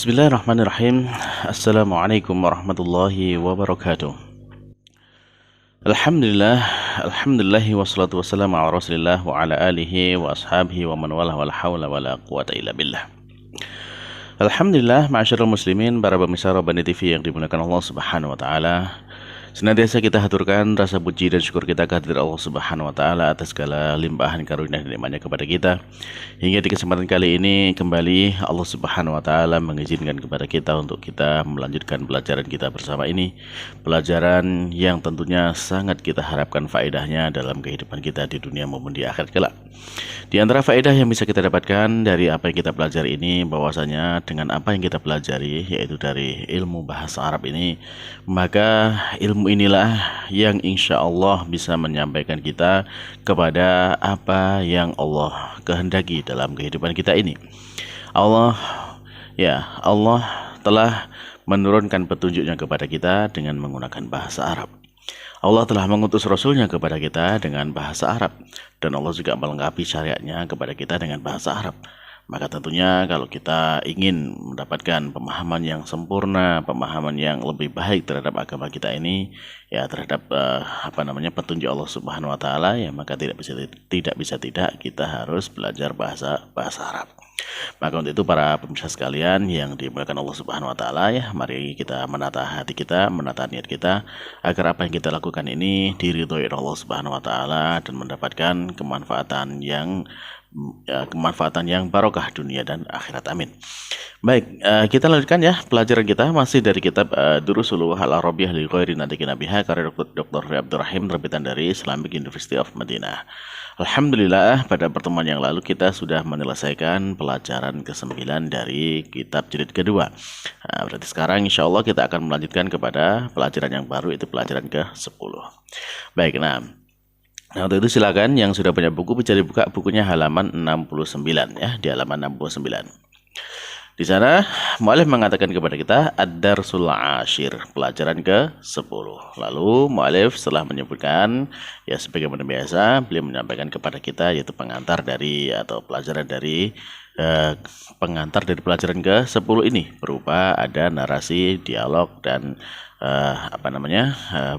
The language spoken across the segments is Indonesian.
Bismillahirrahmanirrahim. Assalamualaikum warahmatullahi wabarakatuh. Alhamdulillah, alhamdulillahi wassalatu wassalamu ala rasulillah wa ala alihi wa ashabihi wa man wala wala hawla wala quwata illa billah. Alhamdulillah, ma'asyiral muslimin, para pemirsa Rabbani TV yang dimuliakan Allah Subhanahu wa taala. Senantiasa kita haturkan rasa puji dan syukur kita kehadirat Allah Subhanahu wa taala atas segala limpahan karunia dan nikmatnya kepada kita. Hingga di kesempatan kali ini kembali Allah Subhanahu wa taala mengizinkan kepada kita untuk kita melanjutkan pelajaran kita bersama ini. Pelajaran yang tentunya sangat kita harapkan faedahnya dalam kehidupan kita di dunia maupun di akhirat kelak. Di antara faedah yang bisa kita dapatkan dari apa yang kita pelajari ini, bahwasanya dengan apa yang kita pelajari, yaitu dari ilmu bahasa Arab ini, maka ilmu inilah yang insya Allah bisa menyampaikan kita kepada apa yang Allah kehendaki dalam kehidupan kita ini. Allah telah menurunkan petunjuknya kepada kita dengan menggunakan bahasa Arab. Allah telah mengutus Rasulnya kepada kita dengan bahasa Arab, dan Allah juga melengkapi syariatnya kepada kita dengan bahasa Arab. Maka tentunya kalau kita ingin mendapatkan pemahaman yang sempurna, pemahaman yang lebih baik terhadap agama kita ini, ya terhadap petunjuk Allah Subhanahu wa taala, ya maka tidak bisa kita harus belajar bahasa Arab. Maka untuk itu para pemirsa sekalian yang dimuliakan Allah Subhanahu wa taala, ya mari kita menata hati kita, menata niat kita agar apa yang kita lakukan ini diridhoi Allah Subhanahu wa taala dan mendapatkan kemanfaatan yang barokah dunia dan akhirat, amin. Baik, kita lanjutkan ya pelajaran kita masih dari kitab Durusul Al-Arabiyyah li Ghairi Natiqin Biha karya Dr. Abdul Rahim, terbitan dari Islamic University of Madinah. Alhamdulillah, pada pertemuan yang lalu kita sudah menyelesaikan pelajaran ke-9 dari kitab jilid kedua. Berarti sekarang insya Allah kita akan melanjutkan kepada pelajaran yang baru, itu pelajaran ke-10. Baik, nah untuk itu silakan yang sudah punya buku bisa dibuka bukunya halaman 69 ya, di halaman 69. Di sana mu'alif mengatakan kepada kita Ad-Darsul Ashir, pelajaran ke-10. Lalu mu'alif setelah menyebutkan, ya sebagaimana biasa beliau menyampaikan kepada kita yaitu pengantar dari atau pelajaran dari pengantar dari pelajaran ke-10 ini berupa ada narasi, dialog dan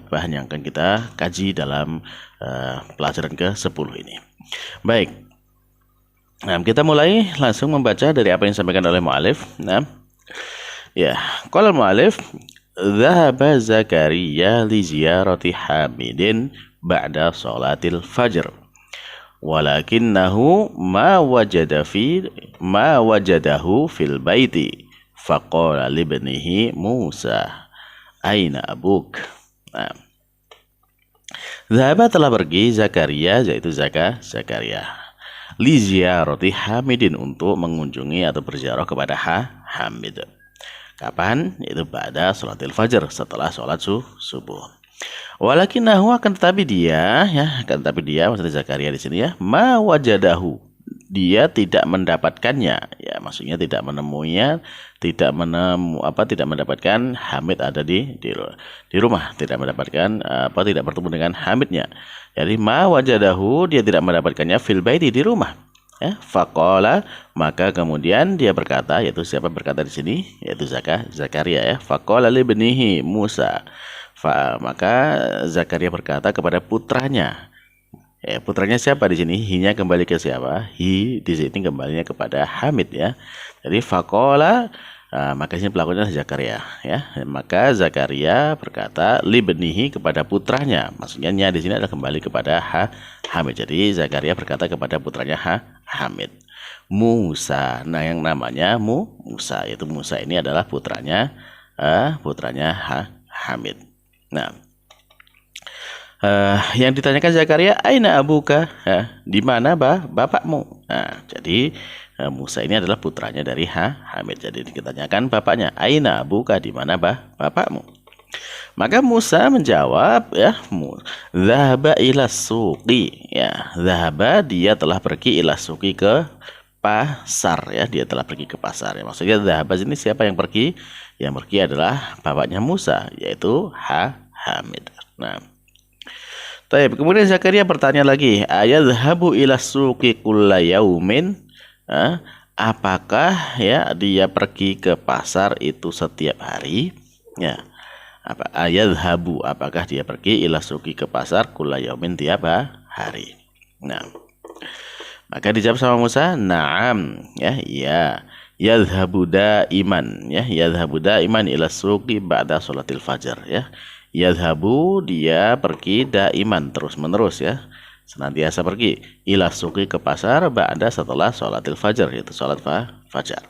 bahan yang akan kita kaji dalam pelajaran ke-10 ini. Baik. Nah, kita mulai langsung membaca dari apa yang disampaikan oleh mu'alif. Nah, ya, qala mu'alif, dhahaba Zakaria li ziyarati Hamidin ba'da salatil fajr. Walakinnahu ma wajadahu fil baiti. Faqala libnihi Musa, aina abuk. Nah, dhahaba telah pergi Zakaria, yaitu Zakaria, li ziyarati Hamidin, untuk mengunjungi atau berziarah kepada Hamid. Kapan? Itu pada sholatil fajr, setelah sholat subuh. Walakinnahu, akan tetapi dia maksudnya Zakaria di sini ya, ma wajadahu, dia tidak mendapatkannya, ya maksudnya tidak menemuinya, tidak mendapatkan Hamid ada di rumah, tidak mendapatkan tidak bertemu dengan Hamidnya. Jadi ma wajadahu, dia tidak mendapatkannya fil baiti, di rumah. Ya, faqala, maka kemudian dia berkata, yaitu siapa berkata di sini? Yaitu Zakaria ya. Faqala li ibnihi Musa. Maka Zakaria berkata kepada putranya. Ya, putranya siapa di sini? Hi-nya kembali ke siapa? Hi di sini kembalinya kepada Hamid ya. Jadi faqala, maka sini pelakunya Zakaria ya. Maka Zakaria berkata libnihi, kepada putranya. Maksudnya di sini adalah kembali kepada Hamid. Jadi Zakaria berkata kepada putranya Hamid. Musa. Nah, yang namanya Musa, yaitu Musa ini adalah putranya Hamid. Nah, yang ditanyakan Zakaria, aina abuka, di mana bapakmu? Nah, jadi Musa ini adalah putranya dari Hamid. Jadi ditanyakan bapaknya, aina abuka, di mana bapakmu? Maka Musa menjawab, ya, dhahaba ila suqi, ya, dhahaba, dia telah pergi, ila suqi, ke pasar ya, dia telah pergi ke pasar ya. Maksudnya dhahaba ini siapa yang pergi? Yang pergi adalah bapaknya Musa, yaitu Hamid. Nah, kemudian Zakaria bertanya lagi, ayadhabu ila suqi kulla yaumin, apakah ya dia pergi ke pasar itu setiap hari? Ya. Ayadhabu, apakah dia pergi ila suqi ke pasar kulla yaumin tiap hari? Nah, maka dijawab sama Musa, na'am, ya, iya. Yadhabu daiman, ya, yadhabu daiman ila suqi ba'da sholatil fajar, ya. Yadhabu, dia pergi daiman, terus-menerus, ya. Senantiasa pergi ila suqi ke pasar ba'da setelah sholatil fajar, yaitu sholat fajar.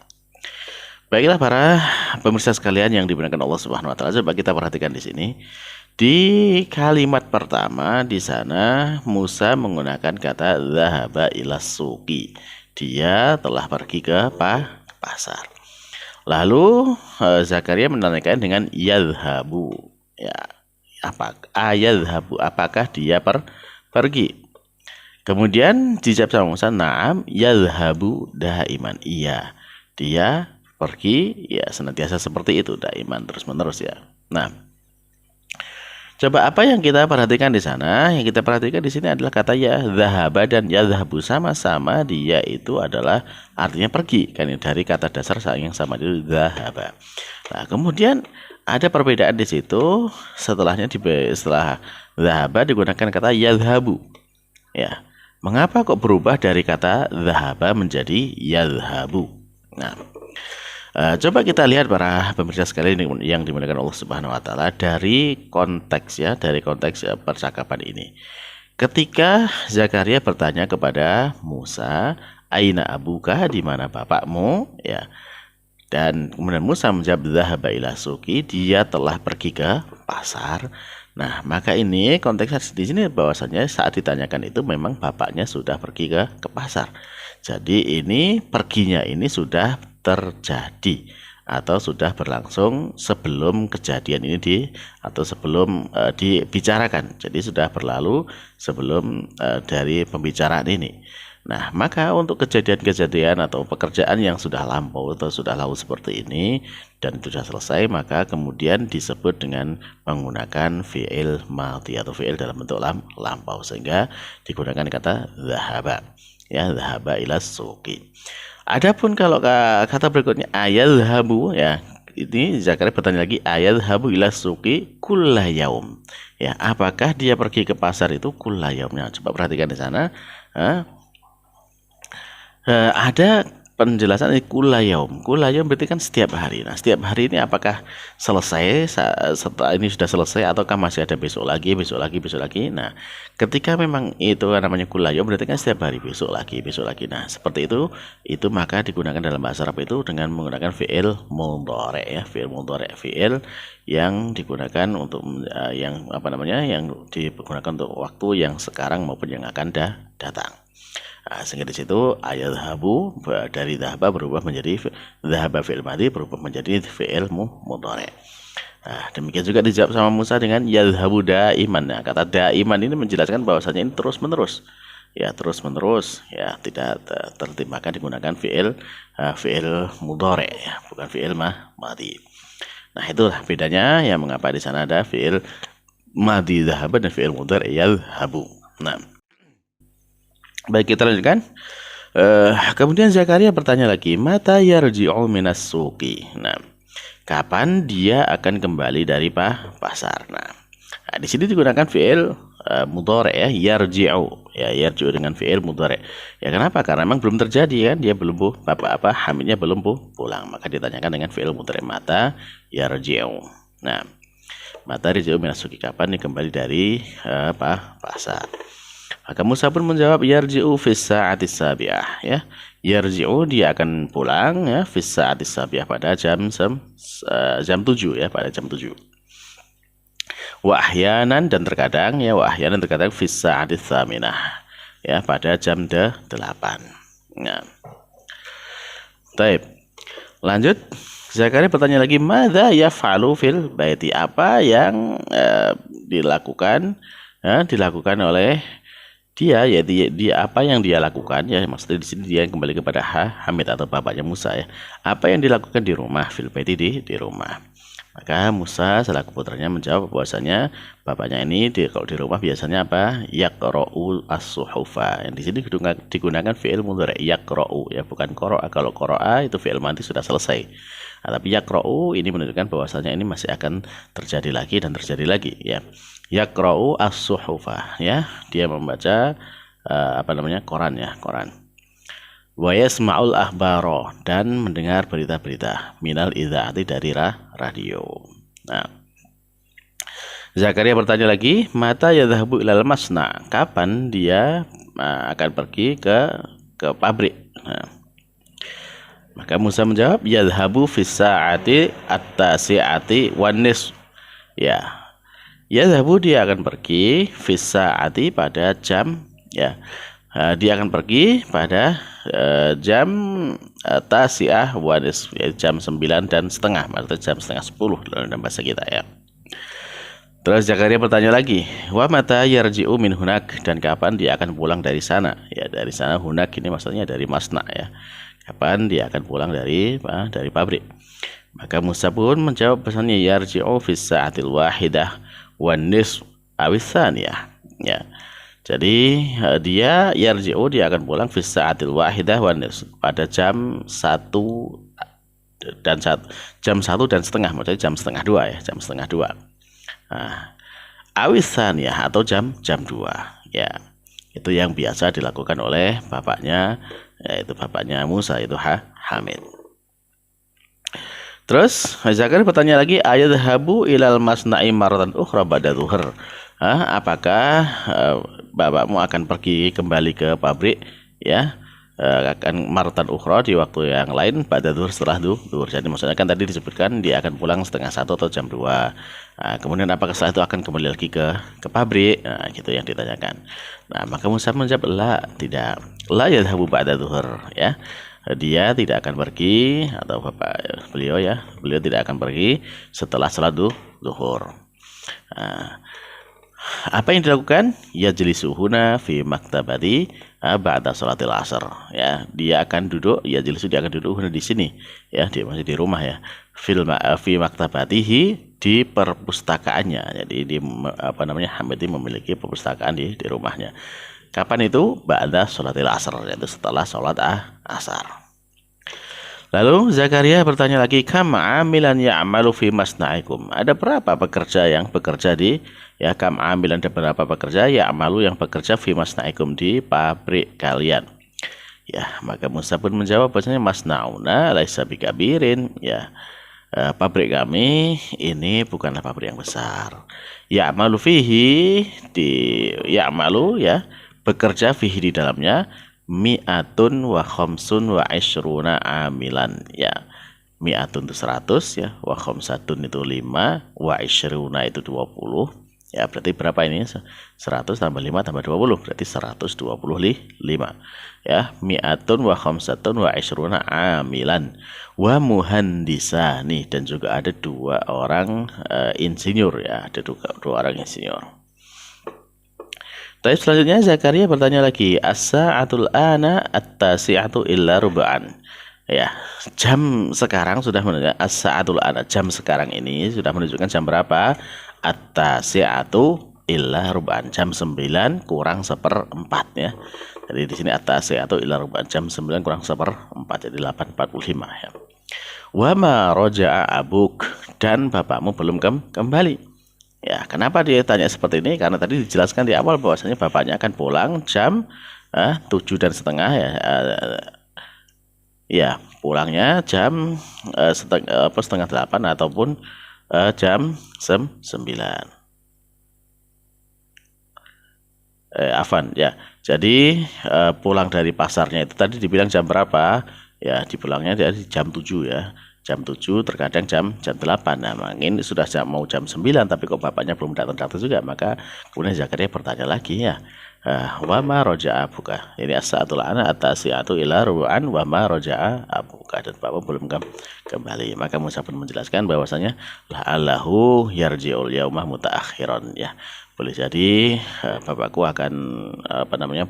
Baiklah para pemirsa sekalian yang dimuliakan Allah Subhanahu wa taala, coba kita perhatikan di sini. Di kalimat pertama di sana Musa menggunakan kata zahaba ila suqi. Dia telah pergi ke pasar. Lalu Zakaria menanyakan dengan yadhabu. Ya, ayadhabu, apakah dia pergi? Kemudian dijawab sama Musa, na'am yadhabu daiman. Iya, dia pergi ya senantiasa seperti itu, daiman, terus-menerus ya. Nah, coba apa yang kita perhatikan di sana? Yang kita perhatikan di sini adalah kata ya zahaba dan yadhabu, sama-sama dia itu adalah artinya pergi, kan dari kata dasar yang sama itu zahaba. Nah, kemudian ada perbedaan di situ. Setelah zahaba digunakan kata yadhabu. Ya. Mengapa kok berubah dari kata zahaba menjadi yadhabu? Nah, coba kita lihat para pemirsa sekalian yang dimuliakan Allah Subhanahu wa taala dari konteks percakapan ini. Ketika Zakaria bertanya kepada Musa, "Aina abuka?" di mana bapakmu? Ya. Dan kemudian Musa menjawab, "Dzahaba ila suqi," dia telah pergi ke pasar. Nah, maka ini konteksnya di sini bahwasanya saat ditanyakan itu memang bapaknya sudah pergi ke pasar. Jadi ini perginya ini sudah terjadi atau sudah berlangsung sebelum kejadian ini sebelum dibicarakan. Jadi sudah berlalu sebelum dari pembicaraan ini. Nah, maka untuk kejadian-kejadian atau pekerjaan yang sudah lampau atau sudah lalu seperti ini dan sudah selesai, maka kemudian disebut dengan menggunakan fi'il madhi atau fi'il dalam bentuk lampau, sehingga digunakan kata zahaba. Ya, zahaba ila suqi. Adapun kalau kata berikutnya ayadhabu, ya, ini Zakaria bertanya lagi, ayadhabu ila suqi kulla yaum. Ya, apakah dia pergi ke pasar itu kulla yaumnya? Coba perhatikan di sana. Ada penjelasan ini kulla yaum. Kulla yaum berarti kan setiap hari. Nah, setiap hari ini apakah selesai setelah ini sudah selesai ataukah masih ada besok lagi? Nah, ketika memang itu namanya kulla yaum berarti kan setiap hari, besok lagi. Nah, seperti itu maka digunakan dalam bahasa Arab itu dengan menggunakan fi'il mudhari, ya, fi'il mudhari, fi'il yang digunakan untuk yang digunakan untuk waktu yang sekarang maupun yang akan datang. Nah, sehingga di situ ayadhabu dari dhahaba berubah menjadi dhahaba fi'il madhi berubah menjadi fi'il mudhari. Nah, demikian juga dijawab sama Musa dengan yadhabu daiman. Nah, kata daiman ini menjelaskan bahwasanya ini terus-menerus. Ya, terus-menerus, ya, tidak tertib, maka digunakan fi'il mudhari, ya, bukan fi'il madhi. Nah, itulah bedanya ya mengapa di sana ada fi'il madhi dhahaba dan fi'il mudhari yadhabu. Nah, baik, kita lanjutkan. Kemudian Zakaria bertanya lagi, mata yarji'u minas suqi. Nah, kapan dia akan kembali dari pasar? Nah, di sini digunakan fi'il mudhari, ya, yarji'u. Ya, yarji'u dengan fi'il mudhari. Ya, kenapa? Karena memang belum terjadi, kan, dia belum hamilnya belum pulang. Maka ditanyakan dengan fi'il mudhari, mata yarji'u. Nah, mata yarji'u minas suqi, kapan dia kembali dari pasar? Maka Musa pun menjawab, yarji'u fis sa'atis sabi'ah, ya. Yarji'u, dia akan pulang, ya, fis sa'atis sabi'ah pada jam 7, ya, pada jam 7. Wa ahyanan, dan terkadang, ya, fis sa'atis tsaminah, ya, pada jam 8. Nah, baik. Lanjut, Zakaria bertanya lagi, madza yaf'alu fil baiti, apa yang dilakukan oleh dia, ya, dia apa yang dia lakukan, ya, maksudnya di sini dia kembali kepada Hamid atau bapaknya Musa, ya, apa yang dilakukan di rumah, fil baiti, di rumah. Maka Musa selaku putranya menjawab bahwasanya bapaknya ini kalau di rumah biasanya apa? Yaqra'u as-suhufa. Yang di sini digunakan fi'il mudhari yaqra'u ya, bukan qara'a. Kalau qara'a itu fi'il madhi sudah selesai. Nah, tapi yaqra'u ini menunjukkan bahwasanya ini masih akan terjadi lagi dan terjadi lagi ya. Yaqra'u as-suhufa ya, dia membaca koran ya, koran. Wa yasma'ul akhbaro, dan mendengar berita-berita minal idzaati dari radio. Nah, Zakaria bertanya lagi, mata yadhhabu ilal masna, kapan dia akan pergi ke pabrik. Nah, maka Musa menjawab, yadhhabu fis sa'ati at-tasi'ati wan nisf. Ya, yadhhabu dia akan pergi fis sa'ati pada jam ya. Dia akan pergi pada jam tasi'ah wanis, ya, jam 9:30, maksudnya jam 9:30 dalam bahasa kita ya. Terus Zakaria bertanya lagi, wa mata yarji'u min hunak, dan kapan dia akan pulang dari sana ya. Dari sana, hunak ini maksudnya dari masna ya, kapan dia akan pulang dari pabrik. Maka Musa pun menjawab pesannya, yarji'u fis sa'atil wahidah wan nisf awis tsaniyah ya. Jadi dia akan pulang fis sa'atil wahidah wan nisf, pada jam 1 jam 1:30, maksudnya jam 1:30 ya, jam 1:30. Nah, awisan ya, atau jam 2 ya. Itu yang biasa dilakukan oleh bapaknya, yaitu bapaknya Musa, itu Hamid. Terus Zakaria bertanya lagi, ayadhabu ilal masna'i maratan ukhra ba'da dhuhr. Apakah bapakmu akan pergi kembali ke pabrik ya, akan maratan ukhra, di waktu yang lain, pada dhuhr, setelah dhuhr. Jadi maksudnya kan tadi disebutkan dia akan pulang 1:30 atau jam 2. Kemudian apakah setelah itu akan kembali lagi ke pabrik? Gitu yang ditanyakan. Nah, maka Musa menjawab, la, tidak. La yadhabu ba'da dhuhr ya. Dia tidak akan pergi, atau beliau tidak akan pergi setelah salat zuhur. Apa yang dilakukan? Yajlisuhuna fi maktabati ba'da salatil asar ya. Dia akan duduk, dia akan duduk di sini ya, dia masih di rumah ya. Fi maktabatihi, di perpustakaannya. Jadi Hamid memiliki perpustakaan di rumahnya. Kapan itu? Ba'da salatil asar, yaitu setelah salat asar. Lalu Zakaria bertanya lagi, kam amilan ya'malu fi masna'ikum. Ada berapa pekerja yang bekerja kam amilan, ada berapa pekerja ya'malu yang bekerja fi masna'ikum, di pabrik kalian. Ya, maka Musa pun menjawab bahwasanya masna'una laisa bikabirin ya. Pabrik kami ini bukanlah pabrik yang besar. Ya'malu fihi, ya'malu ya, bekerja fihi di dalamnya, mi'atun wa khamsun wa ishruna amilan ya. Mi'atun itu 100 ya, wa khamsatun itu 5, wa ishruna itu 20 ya. Berarti berapa ini? 100 tambah 5 tambah 20, berarti 125 ya. Mi'atun wa khamsatun wa ishruna amilan wa muhandisani, dan juga ada 2 orang insinyur ya, ada 2 orang insinyur. Tapi selanjutnya Zakaria bertanya lagi, as-sa'atul ana at-tasi'atu illa ruba'an. Ya, jam sekarang sudah menunjukkan, as-sa'atul ana, jam sekarang ini sudah menunjukkan jam berapa? At-tasi'atu illa ruba'an, jam 9 kurang 1/4 ya. Jadi di sini at-tasi'atu illa ruba'an, jam 9 kurang 1/4, jadi 8:45 ya. Wa ma raja'a abuk, dan bapakmu belum kembali. Ya, kenapa dia tanya seperti ini? Karena tadi dijelaskan di awal bahwasanya bapaknya akan pulang jam 7:30 ya. Ya, pulangnya jam setengah 8 ataupun jam 9. Afan ya. Jadi pulang dari pasarnya itu tadi dibilang jam berapa? Ya, dipulangnya dari jam 7 ya. Jam 7, terkadang jam 8. Nah, mungkin sudah mau jam 9 tapi kok bapaknya belum datang juga. Maka kemudian Zakaria bertanya lagi ya, wa ma raja'a abuka. Ini as-sa'atul ana at-tasi'atu ila ru'an wa ma raja'a abuka, dan bapak belum kembali. Maka Musa pun menjelaskan bahwasanya la'allahu yarji'ul yaumah mutaakhiran ya. Boleh jadi bapakku akan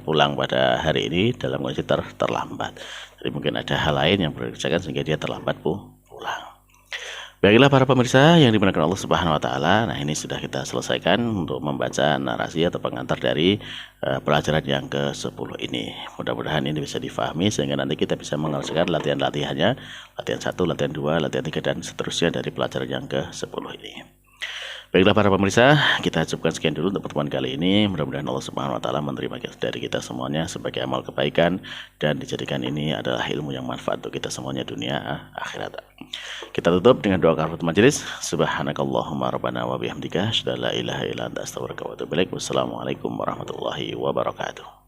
pulang pada hari ini dalam kondisi terlambat. Jadi mungkin ada hal lain yang perlu dikerjakan sehingga dia terlambat pulang. Baiklah para pemirsa yang dimuliakan Allah Subhanahu wa taala. Nah, ini sudah kita selesaikan untuk membaca narasi atau pengantar dari pelajaran yang ke-10 ini. Mudah-mudahan ini bisa difahami sehingga nanti kita bisa mengerjakan latihan-latihannya, latihan 1, latihan 2, latihan 3 dan seterusnya dari pelajaran yang ke-10 ini. Baiklah para pemirsa, kita cukupkan sekian dulu untuk pertemuan kali ini. Mudah-mudahan Allah Subhanahu wa taala menerima dari kita semuanya sebagai amal kebaikan dan dijadikan ini adalah ilmu yang manfaat untuk kita semuanya dunia akhirat. Kita tutup dengan doa kafaratul majelis. Subhanakallahumma rabbana wa bihamdika asyhadu an la ilaha illa anta astaghfiruka wa atubu ilaik. Wassalamualaikum warahmatullahi wabarakatuh.